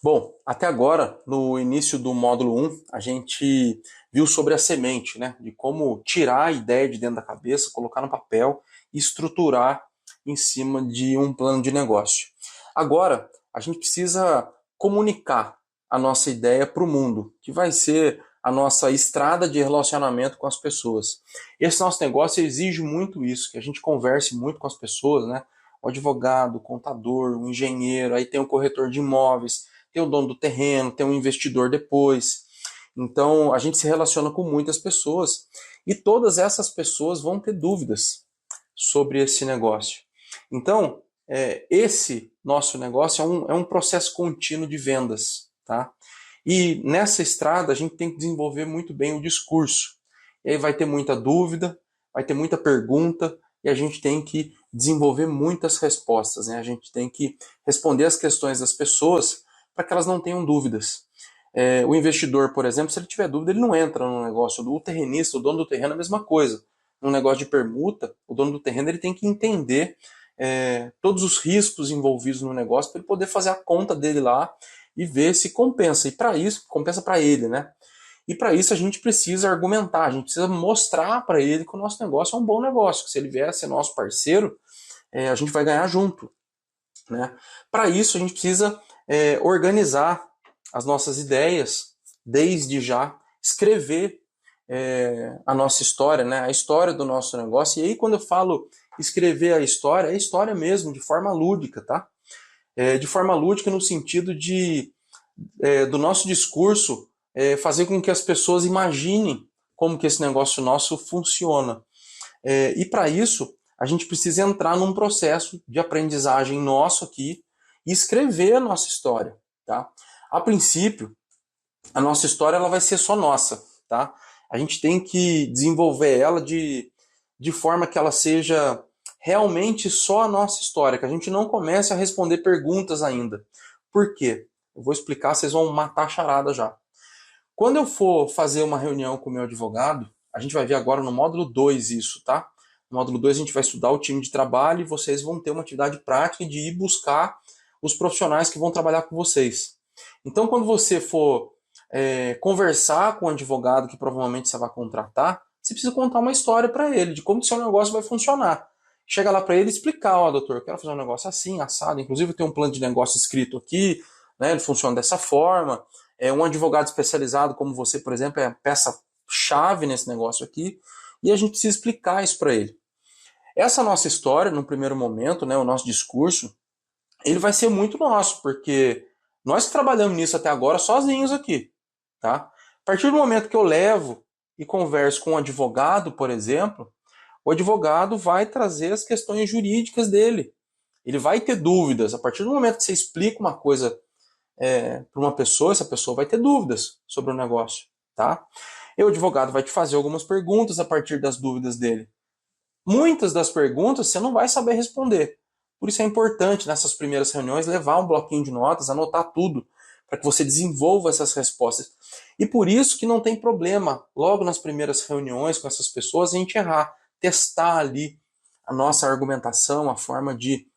Bom, até agora, no início do módulo 1, a gente viu sobre a semente, né? De como tirar a ideia de dentro da cabeça, colocar no papel e estruturar em cima de um plano de negócio. Agora, a gente precisa comunicar a nossa ideia para o mundo, que vai ser a nossa estrada de relacionamento com as pessoas. Esse nosso negócio exige muito isso, que a gente converse muito com as pessoas, né? O advogado, o contador, o engenheiro, aí tem o corretor de imóveis, tem o dono do terreno, tem um investidor depois. Então, a gente se relaciona com muitas pessoas e todas essas pessoas vão ter dúvidas sobre esse negócio. Então, esse nosso negócio é um processo contínuo de vendas, tá? E nessa estrada a gente tem que desenvolver muito bem o discurso. E aí vai ter muita dúvida, vai ter muita pergunta e a gente tem que desenvolver muitas respostas, né? A gente tem que responder as questões das pessoas para que elas não tenham dúvidas. O investidor, por exemplo, se ele tiver dúvida, ele não entra no negócio. O terrenista, o dono do terreno, é a mesma coisa. No negócio de permuta, o dono do terreno ele tem que entender todos os riscos envolvidos no negócio para ele poder fazer a conta dele lá e ver se compensa. E para isso, compensa para ele, né? E para isso a gente precisa argumentar, a gente precisa mostrar para ele que o nosso negócio é um bom negócio, que se ele vier a ser nosso parceiro, a gente vai ganhar junto, né? Para isso a gente precisa organizar as nossas ideias desde já, escrever a nossa história, né? A história do nosso negócio. E aí quando eu falo escrever a história, é história mesmo, de forma lúdica, tá? De forma lúdica no sentido do nosso discurso fazer com que as pessoas imaginem como que esse negócio nosso funciona. E para isso, a gente precisa entrar num processo de aprendizagem nosso aqui e escrever a nossa história, tá? A princípio, a nossa história ela vai ser só nossa, tá? A gente tem que desenvolver ela de forma que ela seja realmente só a nossa história, que a gente não comece a responder perguntas ainda. Por quê? Eu vou explicar, vocês vão matar a charada já. Quando eu for fazer uma reunião com o meu advogado, a gente vai ver agora no módulo 2 isso, tá? No módulo 2 a gente vai estudar o time de trabalho e vocês vão ter uma atividade prática de ir buscar os profissionais que vão trabalhar com vocês. Então, quando você for conversar com o advogado que provavelmente você vai contratar, você precisa contar uma história para ele de como que seu negócio vai funcionar. Chega lá para ele e explicar, ó, doutor, eu quero fazer um negócio assim, assado, inclusive eu tenho um plano de negócio escrito aqui, né, ele funciona dessa forma. Um advogado especializado como você, por exemplo, é a peça-chave nesse negócio aqui, e a gente precisa explicar isso para ele. Essa nossa história, no primeiro momento, né, o nosso discurso, ele vai ser muito nosso, porque nós que trabalhamos nisso até agora sozinhos aqui, tá? A partir do momento que eu levo e converso com um advogado, por exemplo, o advogado vai trazer as questões jurídicas dele. Ele vai ter dúvidas. A partir do momento que você explica uma coisa para uma pessoa, essa pessoa vai ter dúvidas sobre o negócio, tá? E o advogado vai te fazer algumas perguntas a partir das dúvidas dele. Muitas das perguntas você não vai saber responder. Por isso é importante nessas primeiras reuniões levar um bloquinho de notas, anotar tudo, para que você desenvolva essas respostas. E por isso que não tem problema, logo nas primeiras reuniões com essas pessoas, a gente errar, testar ali a nossa argumentação, a forma de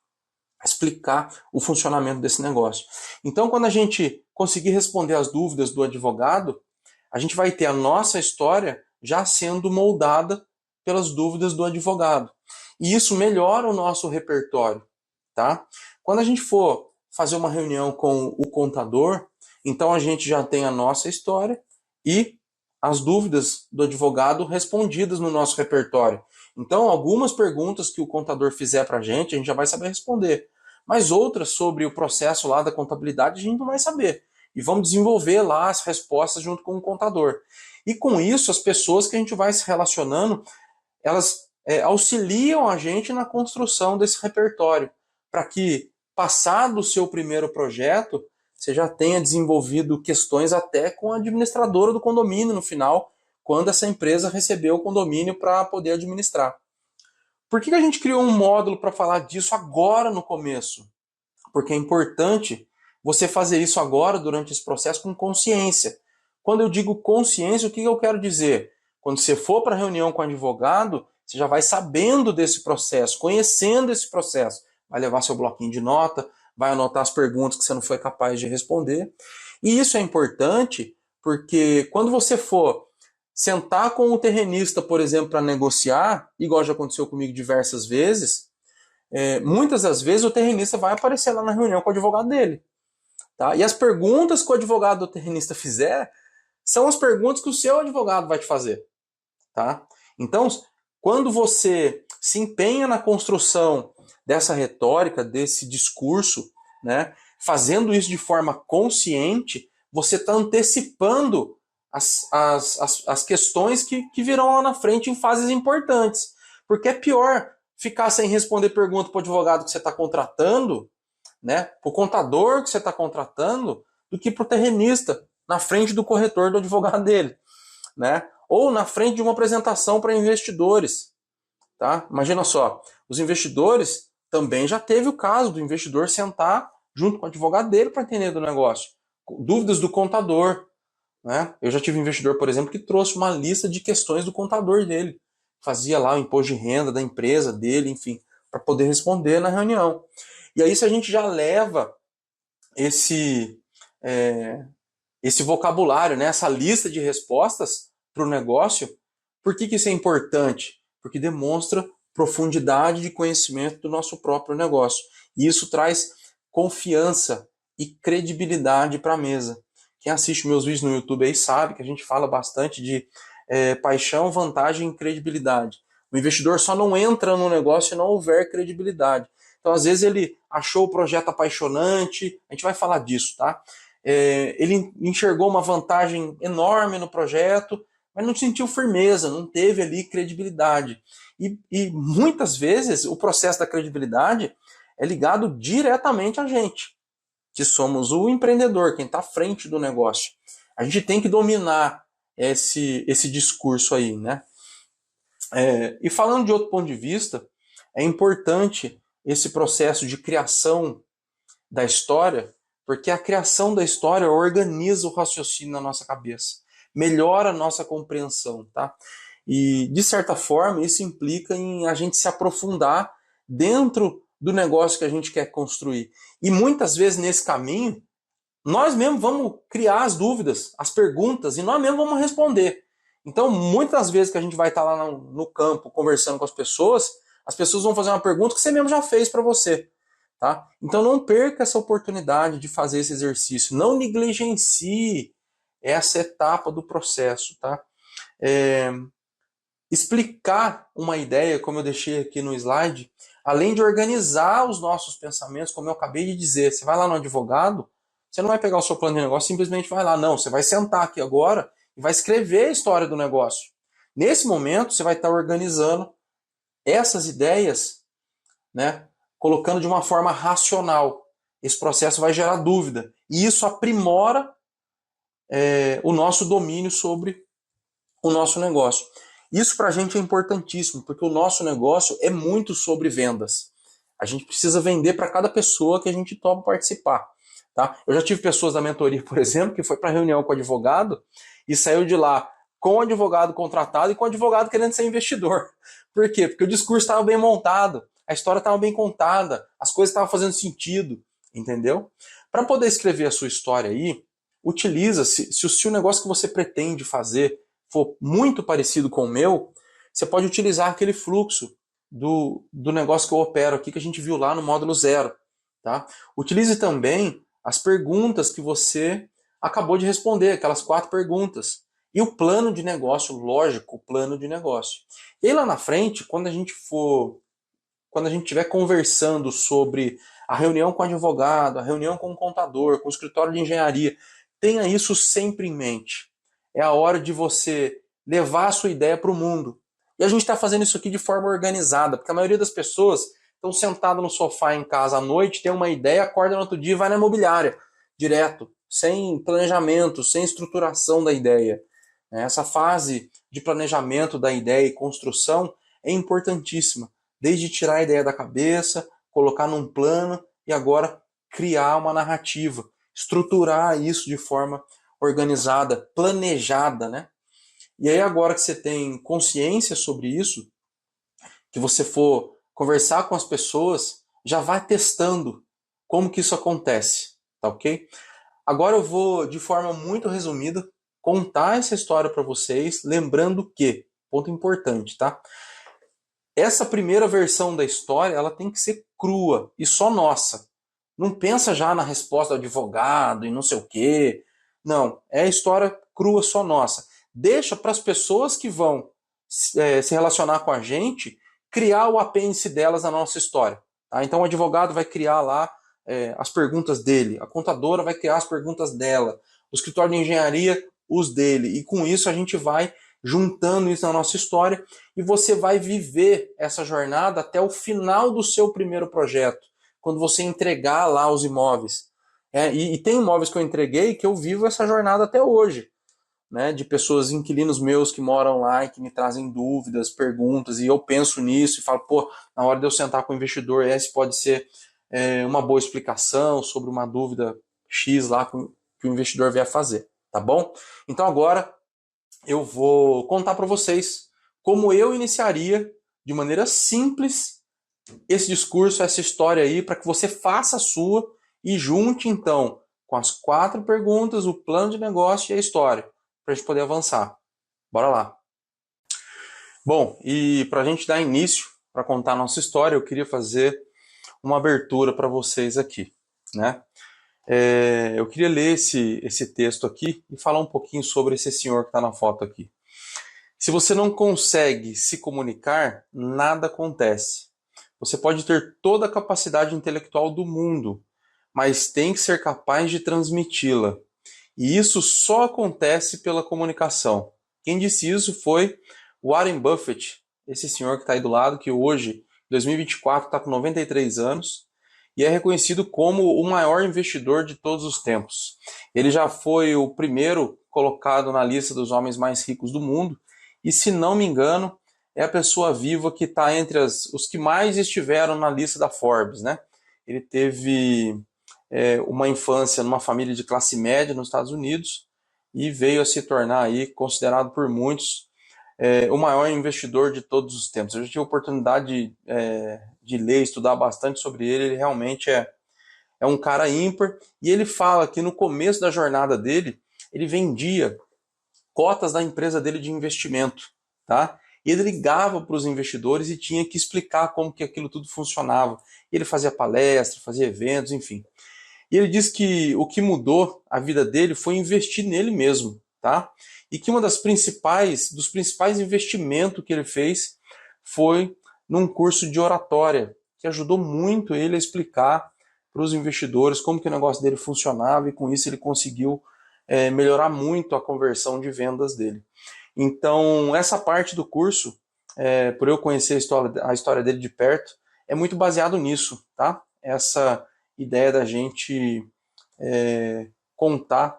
explicar o funcionamento desse negócio. Então, quando a gente conseguir responder as dúvidas do advogado, a gente vai ter a nossa história já sendo moldada pelas dúvidas do advogado. E isso melhora o nosso repertório, tá? Quando a gente for fazer uma reunião com o contador, então a gente já tem a nossa história e as dúvidas do advogado respondidas no nosso repertório. Então, algumas perguntas que o contador fizer para a gente já vai saber responder. Mas outras sobre o processo lá da contabilidade a gente não vai saber. E vamos desenvolver lá as respostas junto com o contador. E com isso, as pessoas que a gente vai se relacionando, elas auxiliam a gente na construção desse repertório, para que, passado o seu primeiro projeto, você já tenha desenvolvido questões até com a administradora do condomínio no final, quando essa empresa recebeu o condomínio para poder administrar. Por que a gente criou um módulo para falar disso agora no começo? Porque é importante você fazer isso agora, durante esse processo, com consciência. Quando eu digo consciência, o que eu quero dizer? Quando você for para a reunião com o advogado, você já vai sabendo desse processo, conhecendo esse processo. Vai levar seu bloquinho de nota, vai anotar as perguntas que você não foi capaz de responder. E isso é importante porque quando você for sentar com o terrenista, por exemplo, para negociar, igual já aconteceu comigo diversas vezes, muitas das vezes o terrenista vai aparecer lá na reunião com o advogado dele. Tá? E as perguntas que o advogado do terrenista fizer são as perguntas que o seu advogado vai te fazer. Tá? Então, quando você se empenha na construção dessa retórica, desse discurso, né, fazendo isso de forma consciente, você está antecipando as questões que virão lá na frente em fases importantes. Porque é pior ficar sem responder pergunta para o advogado que você está contratando, né, para o contador que você está contratando, do que para o terrenista, na frente do corretor do advogado dele. Né? Ou na frente de uma apresentação para investidores. Tá? Imagina só, os investidores também já teve o caso do investidor sentar junto com o advogado dele para entender do negócio. Dúvidas do contador. Né? Eu já tive um investidor, por exemplo, que trouxe uma lista de questões do contador dele. Fazia lá o imposto de renda da empresa dele, enfim, para poder responder na reunião. E aí, se a gente já leva esse vocabulário, né, essa lista de respostas para o negócio, por que isso é importante? Porque demonstra profundidade de conhecimento do nosso próprio negócio. E isso traz confiança e credibilidade para a mesa. Quem assiste meus vídeos no YouTube aí sabe que a gente fala bastante de paixão, vantagem e credibilidade. O investidor só não entra no negócio se não houver credibilidade. Então, às vezes, ele achou o projeto apaixonante, a gente vai falar disso, tá? Ele enxergou uma vantagem enorme no projeto, mas não sentiu firmeza, não teve ali credibilidade. E muitas vezes o processo da credibilidade é ligado diretamente a gente, que somos o empreendedor, quem está à frente do negócio. A gente tem que dominar esse discurso aí, né? E falando de outro ponto de vista, é importante esse processo de criação da história, porque a criação da história organiza o raciocínio na nossa cabeça, melhora a nossa compreensão, tá? E, de certa forma, isso implica em a gente se aprofundar dentro do negócio que a gente quer construir. E muitas vezes, nesse caminho, nós mesmos vamos criar as dúvidas, as perguntas, e nós mesmos vamos responder. Então, muitas vezes que a gente vai estar lá no campo conversando com as pessoas vão fazer uma pergunta que você mesmo já fez para você. Tá? Então não perca essa oportunidade de fazer esse exercício, não negligencie essa etapa do processo. Tá? Explicar uma ideia, como eu deixei aqui no slide, além de organizar os nossos pensamentos, como eu acabei de dizer, você vai lá no advogado, você não vai pegar o seu plano de negócio, simplesmente vai lá, não, você vai sentar aqui agora e vai escrever a história do negócio. Nesse momento, você vai estar organizando essas ideias, né, colocando de uma forma racional. Esse processo vai gerar dúvida. E isso aprimora o nosso domínio sobre o nosso negócio. Isso para a gente é importantíssimo, porque o nosso negócio é muito sobre vendas. A gente precisa vender para cada pessoa que a gente topa participar. Tá? Eu já tive pessoas da mentoria, por exemplo, que foi para reunião com o advogado e saiu de lá com o advogado contratado e com o advogado querendo ser investidor. Por quê? Porque o discurso estava bem montado, a história estava bem contada, as coisas estavam fazendo sentido, entendeu? Para poder escrever a sua história aí, utiliza, se o negócio que você pretende fazer for muito parecido com o meu, você pode utilizar aquele fluxo do negócio que eu opero aqui, que a gente viu lá no módulo 0. Tá? Utilize também as perguntas que você acabou de responder, aquelas 4 perguntas. E o plano de negócio, lógico, o plano de negócio. E aí lá na frente, quando a gente estiver conversando sobre a reunião com o advogado, a reunião com o contador, com o escritório de engenharia, tenha isso sempre em mente. É a hora de você levar a sua ideia para o mundo. E a gente está fazendo isso aqui de forma organizada, porque a maioria das pessoas estão sentadas no sofá em casa à noite, tem uma ideia, acorda no outro dia e vai na imobiliária, direto, sem planejamento, sem estruturação da ideia. Essa fase de planejamento da ideia e construção é importantíssima. Desde tirar a ideia da cabeça, colocar num plano e agora criar uma narrativa, estruturar isso de forma organizada, planejada, né? E aí agora que você tem consciência sobre isso, que você for conversar com as pessoas, já vai testando como que isso acontece, tá ok? Agora eu vou, de forma muito resumida, contar essa história para vocês, lembrando que, ponto importante, tá? Essa primeira versão da história, ela tem que ser crua e só nossa. Não pensa já na resposta do advogado e não sei o quê. Não, é a história crua só nossa. Deixa para as pessoas que vão se relacionar com a gente criar o apêndice delas na nossa história. Tá? Então o advogado vai criar lá as perguntas dele, a contadora vai criar as perguntas dela, o escritório de engenharia os dele. E com isso a gente vai juntando isso na nossa história e você vai viver essa jornada até o final do seu primeiro projeto, quando você entregar lá os imóveis. E tem imóveis que eu entreguei que eu vivo essa jornada até hoje, né, de pessoas, inquilinos meus que moram lá e que me trazem dúvidas, perguntas, e eu penso nisso e falo, pô, na hora de eu sentar com o investidor, esse pode ser uma boa explicação sobre uma dúvida X lá que o investidor vier fazer, tá bom? Então agora eu vou contar para vocês como eu iniciaria de maneira simples esse discurso, essa história aí, para que você faça a sua e junte então com as 4 perguntas, o plano de negócio e a história, para a gente poder avançar. Bora lá. Bom, e para a gente dar início, para contar a nossa história, eu queria fazer uma abertura para vocês aqui, né? Eu queria ler esse texto aqui e falar um pouquinho sobre esse senhor que está na foto aqui. Se você não consegue se comunicar, nada acontece. Você pode ter toda a capacidade intelectual do mundo, mas tem que ser capaz de transmiti-la. E isso só acontece pela comunicação. Quem disse isso foi Warren Buffett, esse senhor que está aí do lado, que hoje, em 2024, está com 93 anos e é reconhecido como o maior investidor de todos os tempos. Ele já foi o primeiro colocado na lista dos homens mais ricos do mundo e, se não me engano, é a pessoa viva que está entre os que mais estiveram na lista da Forbes, né? Ele teve uma infância numa família de classe média nos Estados Unidos e veio a se tornar aí considerado por muitos o maior investidor de todos os tempos. Eu já tive a oportunidade de ler, estudar bastante sobre ele. Ele realmente é um cara ímpar, e ele fala que no começo da jornada dele, ele vendia cotas da empresa dele de investimento, tá? E ele ligava para os investidores e tinha que explicar como que aquilo tudo funcionava. Ele fazia palestra, fazia eventos, enfim. E ele diz que o que mudou a vida dele foi investir nele mesmo, tá? E que dos principais investimentos que ele fez foi num curso de oratória, que ajudou muito ele a explicar para os investidores como que o negócio dele funcionava, e com isso ele conseguiu melhorar muito a conversão de vendas dele. Então, essa parte do curso, por eu conhecer a história dele de perto, é muito baseado nisso, tá? Essa ideia da gente contar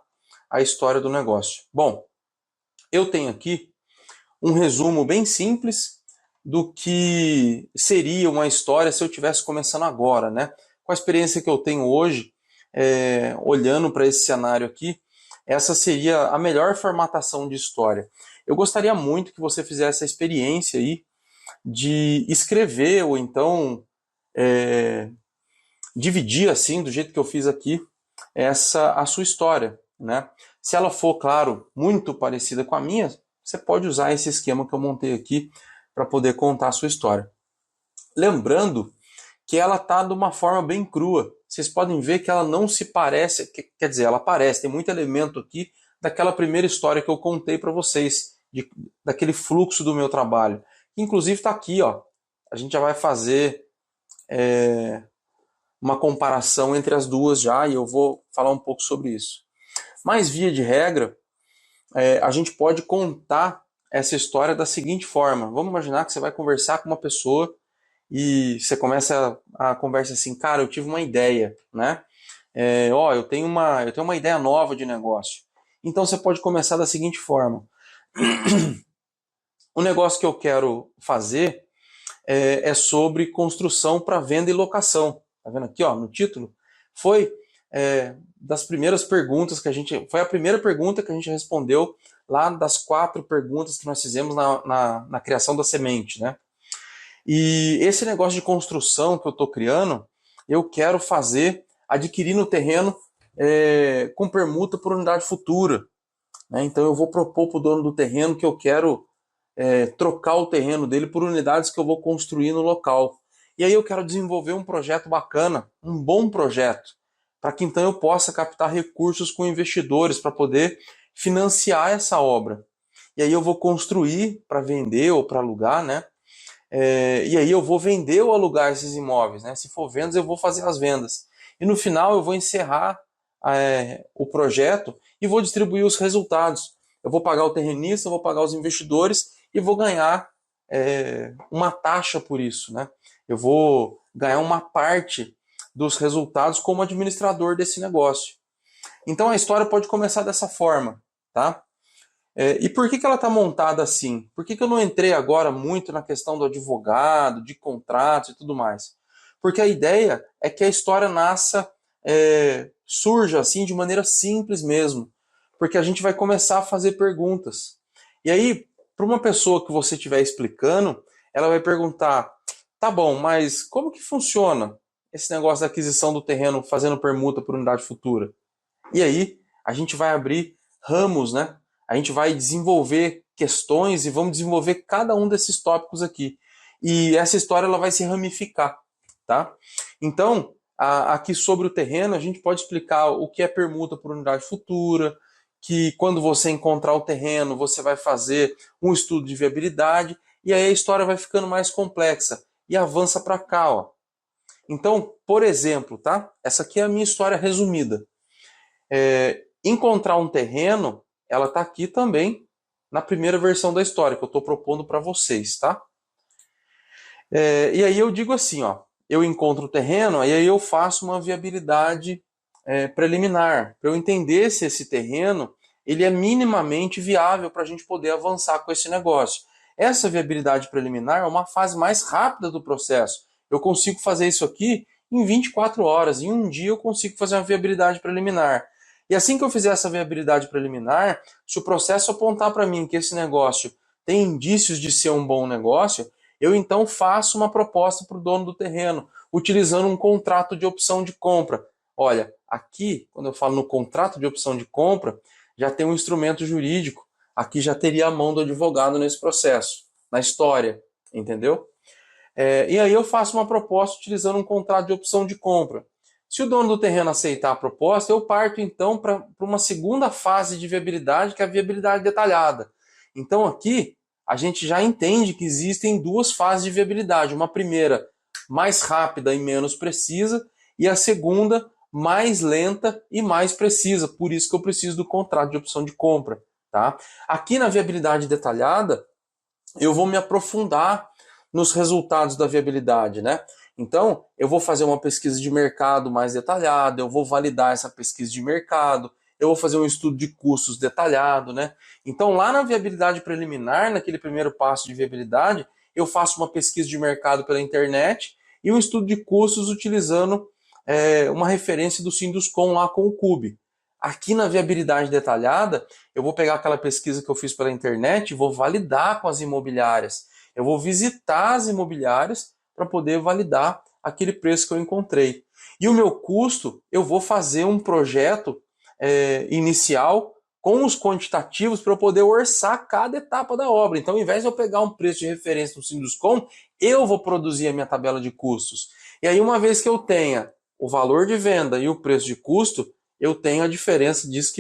a história do negócio. Bom, eu tenho aqui um resumo bem simples do que seria uma história se eu estivesse começando agora, né? Com a experiência que eu tenho hoje, olhando para esse cenário aqui, essa seria a melhor formatação de história. Eu gostaria muito que você fizesse a experiência aí de escrever ou então dividir assim, do jeito que eu fiz aqui, a sua história, né? Se ela for, claro, muito parecida com a minha, você pode usar esse esquema que eu montei aqui para poder contar a sua história. Lembrando que ela está de uma forma bem crua. Vocês podem ver que ela não se parece, quer dizer, ela parece, tem muito elemento aqui daquela primeira história que eu contei para vocês, daquele fluxo do meu trabalho. Inclusive está aqui, ó. A gente já vai fazer uma comparação entre as duas já, e eu vou falar um pouco sobre isso. Mas, via de regra, a gente pode contar essa história da seguinte forma. Vamos imaginar que você vai conversar com uma pessoa e você começa a conversa assim, cara, eu tive uma ideia, né? Eu tenho uma ideia nova de negócio. Então você pode começar da seguinte forma. O negócio que eu quero fazer é sobre construção para venda e locação. Tá vendo aqui, ó, no título? Foi das primeiras perguntas foi a primeira pergunta que a gente respondeu lá das 4 perguntas que nós fizemos na criação da semente, né? E esse negócio de construção que eu estou criando, eu quero fazer adquirindo o terreno com permuta por unidade futura, né? Então eu vou propor para o dono do terreno que eu quero trocar o terreno dele por unidades que eu vou construir no local. E aí eu quero desenvolver um projeto bacana, um bom projeto, para que então eu possa captar recursos com investidores para poder financiar essa obra. E aí eu vou construir para vender ou para alugar, né? E aí eu vou vender ou alugar esses imóveis, né? Se for vendas, eu vou fazer as vendas. E no final eu vou encerrar o projeto e vou distribuir os resultados. Eu vou pagar o terrenista, eu vou pagar os investidores e vou ganhar uma taxa por isso, né? Eu vou ganhar uma parte dos resultados como administrador desse negócio. Então a história pode começar dessa forma, tá? E por que ela está montada assim? Por que eu não entrei agora muito na questão do advogado, de contratos e tudo mais? Porque a ideia é que a história surja assim de maneira simples mesmo. Porque a gente vai começar a fazer perguntas. E aí, para uma pessoa que você estiver explicando, ela vai perguntar, tá bom, mas como que funciona esse negócio da aquisição do terreno fazendo permuta por unidade futura? E aí, a gente vai abrir ramos, né? A gente vai desenvolver questões e vamos desenvolver cada um desses tópicos aqui. E essa história ela vai se ramificar, tá? Então, aqui sobre o terreno, a gente pode explicar o que é permuta por unidade futura, que quando você encontrar o terreno, você vai fazer um estudo de viabilidade, e aí a história vai ficando mais complexa e avança para cá, ó. Então, por exemplo, tá? Essa aqui é a minha história resumida. Encontrar um terreno, ela está aqui também na primeira versão da história que eu estou propondo para vocês, tá? E aí eu digo assim, ó, eu encontro o terreno, e aí eu faço uma viabilidade preliminar, para eu entender se esse terreno ele é minimamente viável para a gente poder avançar com esse negócio. Essa viabilidade preliminar é uma fase mais rápida do processo. Eu consigo fazer isso aqui em 24 horas, em um dia eu consigo fazer uma viabilidade preliminar. E assim que eu fizer essa viabilidade preliminar, se o processo apontar para mim que esse negócio tem indícios de ser um bom negócio, eu então faço uma proposta para o dono do terreno, utilizando um contrato de opção de compra. Olha, aqui, quando eu falo no contrato de opção de compra, já tem um instrumento jurídico. Aqui já teria a mão do advogado nesse processo, na história, entendeu? E aí eu faço uma proposta utilizando um contrato de opção de compra. Se o dono do terreno aceitar a proposta, eu parto então para uma segunda fase de viabilidade, que é a viabilidade detalhada. Então aqui a gente já entende que existem duas fases de viabilidade. Uma primeira mais rápida e menos precisa, e a segunda mais lenta e mais precisa. Por isso que eu preciso do contrato de opção de compra. Tá? Aqui na viabilidade detalhada, eu vou me aprofundar nos resultados da viabilidade, né? Então, eu vou fazer uma pesquisa de mercado mais detalhada, eu vou validar essa pesquisa de mercado, eu vou fazer um estudo de custos detalhado, né? Então, lá na viabilidade preliminar, naquele primeiro passo de viabilidade, eu faço uma pesquisa de mercado pela internet e um estudo de custos utilizando uma referência do Sinduscom lá com o CUB. Aqui na viabilidade detalhada, eu vou pegar aquela pesquisa que eu fiz pela internet e vou validar com as imobiliárias. Eu vou visitar as imobiliárias para poder validar aquele preço que eu encontrei. E o meu custo, eu vou fazer um projeto inicial com os quantitativos para eu poder orçar cada etapa da obra. Então, ao invés de eu pegar um preço de referência no Sinduscom, eu vou produzir a minha tabela de custos. E aí, uma vez que eu tenha o valor de venda e o preço de custo, eu tenho a diferença disso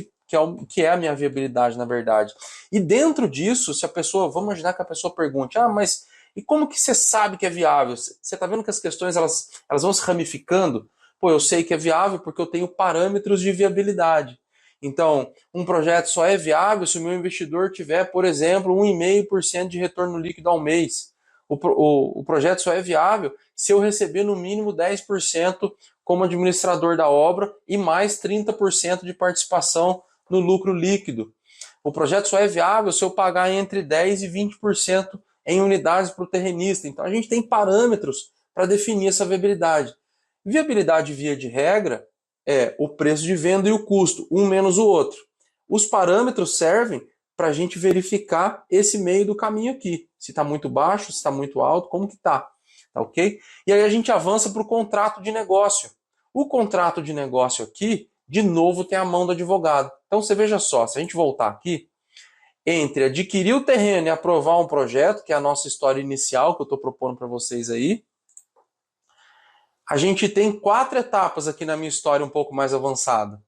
que é a minha viabilidade, na verdade. E dentro disso, se a pessoa, vamos imaginar que a pessoa pergunte, mas e como que você sabe que é viável? Você está vendo que as questões elas vão se ramificando? Pô, eu sei que é viável porque eu tenho parâmetros de viabilidade. Então, um projeto só é viável se o meu investidor tiver, por exemplo, 1,5% de retorno líquido ao mês. O projeto só é viável se eu receber no mínimo 10% como administrador da obra e mais 30% de participação no lucro líquido. O projeto só é viável se eu pagar entre 10% e 20% em unidades para o terrenista. Então a gente tem parâmetros para definir essa viabilidade. Viabilidade, via de regra, é o preço de venda e o custo, um menos o outro. Os parâmetros servem para a gente verificar esse meio do caminho aqui. Se está muito baixo, se está muito alto, como que está. Tá ok? E aí a gente avança para o contrato de negócio. O contrato de negócio aqui, de novo, tem a mão do advogado. Então você veja só, se a gente voltar aqui, entre adquirir o terreno e aprovar um projeto, que é a nossa história inicial que eu estou propondo para vocês aí, a gente tem 4 etapas aqui na minha história um pouco mais avançada.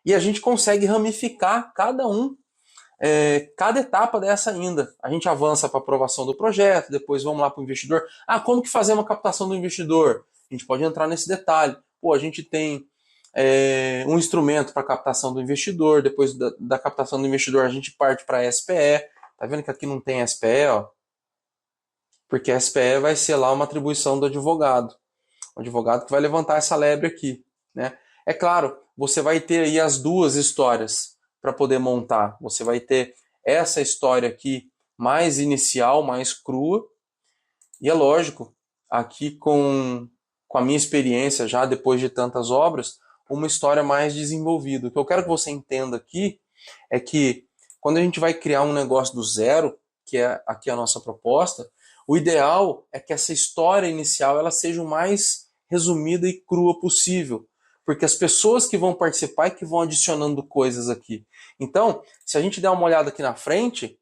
E a gente consegue ramificar cada etapa dessa ainda. A gente avança para a aprovação do projeto, depois vamos lá para o investidor. Como que fazer uma captação do investidor? A gente pode entrar nesse detalhe. A gente tem um instrumento para captação do investidor, depois da captação do investidor a gente parte para a SPE. Tá vendo que aqui não tem SPE, ó? Porque a SPE vai ser lá uma atribuição do advogado. O advogado que vai levantar essa lebre aqui, né? É claro, você vai ter aí as duas histórias para poder montar. Você vai ter essa história aqui mais inicial, mais crua, e é lógico, aqui com a minha experiência já depois de tantas obras, uma história mais desenvolvida. O que eu quero que você entenda aqui é que quando a gente vai criar um negócio do zero, que é aqui a nossa proposta, o ideal é que essa história inicial ela seja o mais resumida e crua possível, porque as pessoas que vão participar é que vão adicionando coisas aqui. Então, se a gente der uma olhada aqui na frente,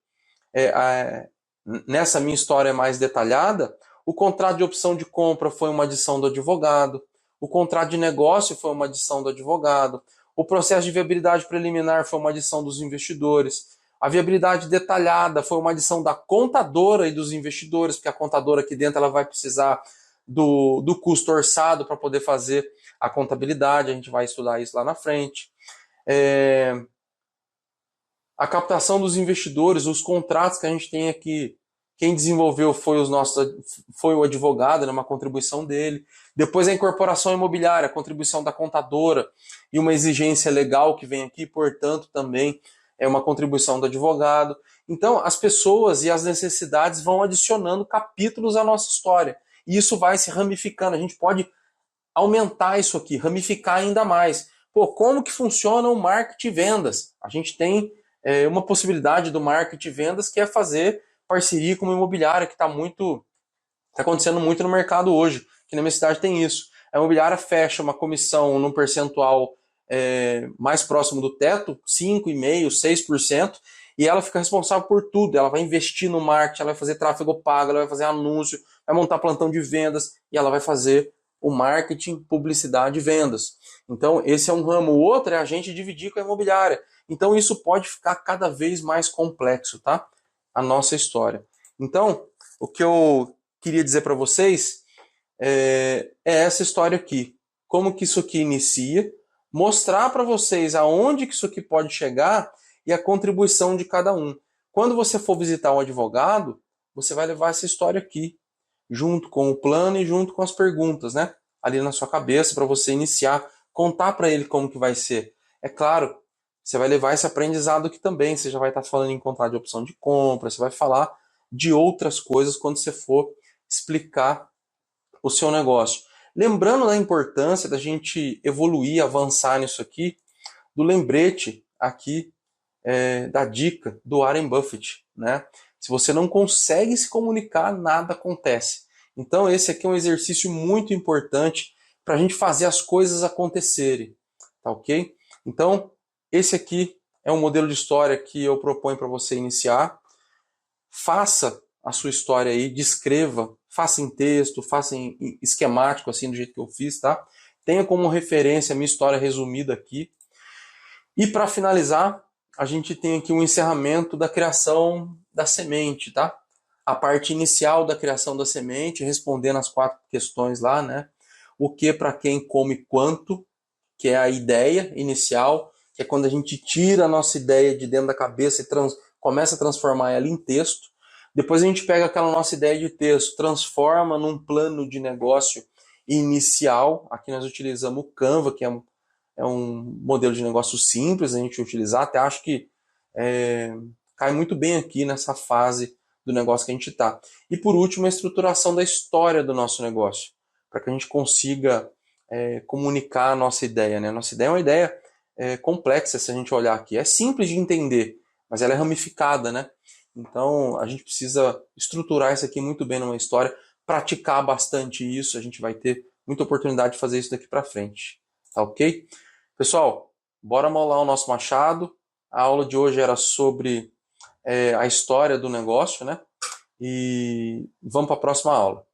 nessa minha história mais detalhada, o contrato de opção de compra foi uma adição do advogado, o contrato de negócio foi uma adição do advogado, o processo de viabilidade preliminar foi uma adição dos investidores, a viabilidade detalhada foi uma adição da contadora e dos investidores, porque a contadora aqui dentro ela vai precisar do custo orçado para poder fazer a contabilidade, a gente vai estudar isso lá na frente. A captação dos investidores, os contratos que a gente tem aqui, quem desenvolveu foi o advogado, né, uma contribuição dele. Depois a incorporação imobiliária, a contribuição da contadora e uma exigência legal que vem aqui, portanto, também é uma contribuição do advogado. Então, as pessoas e as necessidades vão adicionando capítulos à nossa história. E isso vai se ramificando. A gente pode aumentar isso aqui, ramificar ainda mais. Como que funciona o marketing e vendas? A gente tem uma possibilidade do marketing e vendas que é fazer parceria com uma imobiliária, que está acontecendo muito no mercado hoje, que na minha cidade tem isso. A imobiliária fecha uma comissão num percentual mais próximo do teto, 5,5%, 6%, e ela fica responsável por tudo. Ela vai investir no marketing, ela vai fazer tráfego pago, ela vai fazer anúncio, vai montar plantão de vendas, e ela vai fazer o marketing, publicidade e vendas. Então, esse é um ramo. O outro é a gente dividir com a imobiliária. Então, isso pode ficar cada vez mais complexo, tá? A nossa história. Então, o que eu queria dizer para vocês é essa história aqui. Como que isso aqui inicia, mostrar para vocês aonde que isso aqui pode chegar e a contribuição de cada um. Quando você for visitar um advogado, você vai levar essa história aqui, junto com o plano e junto com as perguntas, né? Ali na sua cabeça, para você iniciar, contar para ele como que vai ser. É claro, você vai levar esse aprendizado aqui também, você já vai estar falando em contrato de opção de compra, você vai falar de outras coisas quando você for explicar o seu negócio. Lembrando da importância da gente evoluir, avançar nisso aqui, do lembrete aqui da dica do Warren Buffett, né? Se você não consegue se comunicar, nada acontece. Então esse aqui é um exercício muito importante para a gente fazer as coisas acontecerem, tá ok? Então esse aqui é um modelo de história que eu proponho para você iniciar. Faça a sua história aí, descreva, faça em texto, faça em esquemático, assim, do jeito que eu fiz, tá? Tenha como referência a minha história resumida aqui. E para finalizar, a gente tem aqui um encerramento da criação da semente, tá? A parte inicial da criação da semente, respondendo as 4 questões lá, né? O que, para quem, como e quanto, que é a ideia inicial, que é quando a gente tira a nossa ideia de dentro da cabeça e começa a transformar ela em texto. Depois a gente pega aquela nossa ideia de texto, transforma num plano de negócio inicial. Aqui nós utilizamos o Canva, que é um modelo de negócio simples a gente utilizar. Até acho que cai muito bem aqui nessa fase do negócio que a gente está. E por último, a estruturação da história do nosso negócio, para que a gente consiga comunicar a nossa ideia, né? Nossa ideia é uma ideia complexa, se a gente olhar aqui. É simples de entender, mas ela é ramificada, né? Então, a gente precisa estruturar isso aqui muito bem numa história, praticar bastante isso, a gente vai ter muita oportunidade de fazer isso daqui para frente. tá ok? Pessoal, bora molar o nosso machado. A aula de hoje era sobre a história do negócio, né? E vamos para a próxima aula.